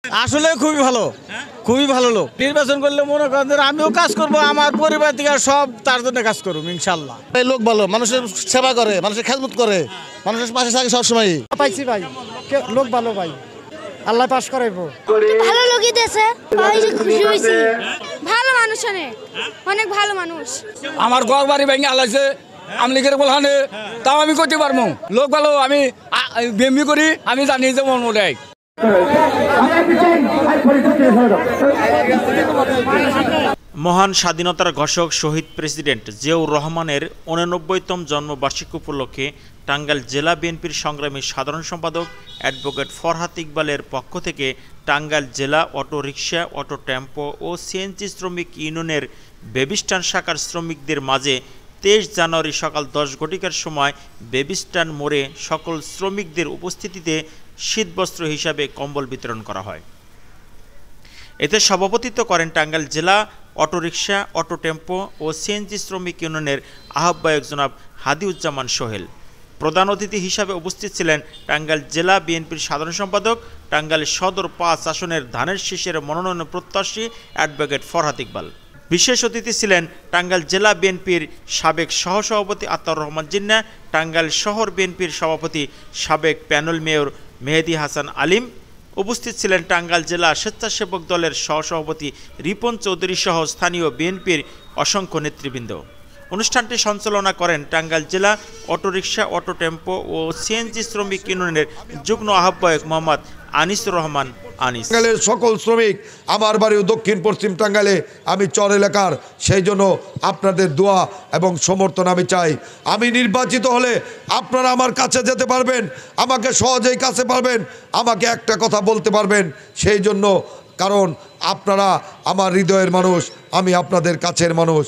আসলে খুবই ভালো লোক। নির্বাচন করলে মনে করেন যে আমিও কাজ করব, আমার পরিবার থেকে সব তার জন্য কাজ করব ইনশাল্লাহ। এই লোক ভালো, মানুষের সেবা করে, মানুষের খেদমত করে, মানুষের পাশে থাকে সবসময়। পাইছি ভাই, লোক ভালো ভাই, আল্লাহ পাস করাইবো। ভালো লোকই দেশে, খুশি হয়েছি। ভালো মানুষ, অনেক ভালো মানুষ। আমার ঘর বাড়ি ভেঙে আলাইছে আমলিগের বলহানে, তাও আমি করতে পারবো। লোক ভালো, আমি বিএমপি করি, আমি জানি যে মন মোটাই। মহান স্বাধীনতার ঘোষক শহীদ প্রেসিডেন্ট জিয়াউর রহমানের 89তম জন্মবার্ষিকী উপলক্ষে টাঙ্গাইল জেলা বিএনপির সংগ্রামী সাধারণ সম্পাদক অ্যাডভোকেট ফরহাদ ইকবালের পক্ষ থেকে টাঙ্গাইল জেলা অটো রিকশা, অটো টেম্পো ও সিএনজি শ্রমিক ইউনিয়নের বেবিস্টান শাখার শ্রমিকদের মাঝে 23 জানুয়ারি সকাল 10 ঘটিকার সময় বেবিস্টান মোড়ে সকল শ্রমিকদের উপস্থিতিতে শীতবস্ত্র হিসাবে কম্বল বিতরণ করা হয়। এতে সভাপতিত্ব করেন টাঙ্গাইল জেলা অটোরিকশা, অটো টেম্পো ও সিএনজি শ্রমিক ইউনিয়নের আহ্বায়ক জনাব হাদিউজ্জামান সোহেল। প্রধান অতিথি হিসাবে উপস্থিত ছিলেন টাঙ্গাইল জেলা বিএনপির সাধারণ সম্পাদক, টাঙ্গাইল সদর 5 আসনের ধানের শীষের মনোনয়ন প্রত্যাশী অ্যাডভোকেট ফরহাদ ইকবাল। বিশেষ অতিথি ছিলেন টাঙ্গাইল জেলা বিএনপির সাবেক সহসভাপতি আতাউর রহমান জিন্না, টাঙ্গাইল শহর বিএনপির সভাপতি সাবেক প্যানেল মেয়র মেহেদী হাসান আলিম। উপস্থিত ছিলেন টাঙ্গাইল জেলা স্বেচ্ছাসেবক দলের সহসভাপতি রিপন চৌধুরী সহ স্থানীয় বিএনপির অসংখ্য নেতৃবৃন্দ। অনুষ্ঠানটি সঞ্চালনা করেন টাঙ্গাইল জেলা অটোরিকশা, অটো টেম্পো ও সিএনজি শ্রমিক ইউনিয়নের যুগ্ম আহ্বায়ক মোহাম্মদ আনিসুর রহমান আনিস। টাঙ্গাইলের সকল শ্রমিক, আমার বাড়িও দক্ষিণ পশ্চিম টাঙ্গাইলে, আমি চর এলাকার, সেই জন্য আপনাদের দোয়া এবং সমর্থন আমি চাই। আমি নির্বাচিত হলে আপনারা আমার কাছে যেতে পারবেন, আমাকে সহজেই কাছে পারবেন, আমাকে একটা কথা বলতে পারবেন, সেই জন্য, কারণ আপনারা আমার হৃদয়ের মানুষ, আমি আপনাদের কাছের মানুষ।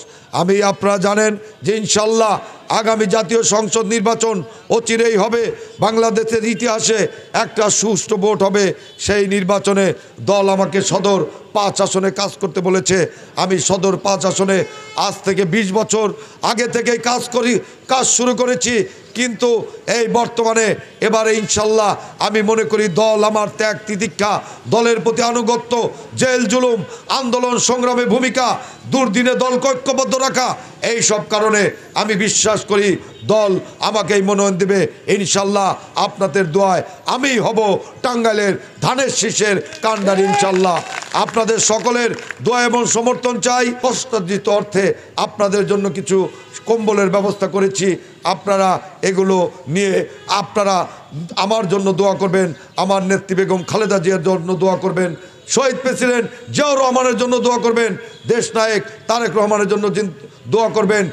আপনারা জানেন যে ইনশাল্লাহ আগামী জাতীয় সংসদ নির্বাচন অচিরেই হবে। বাংলাদেশের ইতিহাসে একটা সুষ্ঠু ভোট হবে। সেই নির্বাচনে দল আমাকে সদর 5 আসনে কাজ করতে বলেছে। আমি সদর 5 আসনে আজ থেকে 20 বছর আগে থেকে কাজ শুরু করেছি, কিন্তু এই বর্তমানে এবারে ইনশাল্লাহ আমি মনে করি দল আমার ত্যাগ তিতিক্ষা, দলের প্রতি আনুগত্য, জেল জুলুম, আন্দোলন সংগ্রামে ভূমিকা, দুর্দিনে দলকে ঐক্যবদ্ধ রাখা, এই সব কারণে আমি বিশ্বাস করি দল আমাকে এই মনোনয়ন দেবে ইনশাল্লাহ। আপনাদের দোয়ায় আমি হব টাঙ্গাইলের ধানের শীষের কাণ্ডারি ইনশাল্লাহ। আপনাদের সকলের দোয়া এবং সমর্থন চাই। কষ্টার্জিত অর্থে আপনাদের জন্য কিছু কম্বলের ব্যবস্থা করেছি, আপনারা এগুলো নিয়ে আপনারা আমার জন্য দোয়া করবেন, আমার নেত্রী বেগম খালেদা জিয়ার জন্য দোয়া করবেন, শহীদ প্রেসিডেন্ট জিয়াউর রহমানের জন্য দোয়া করবেন, দেশনায়ক তারেক রহমানের জন্য দোয়া করবেন।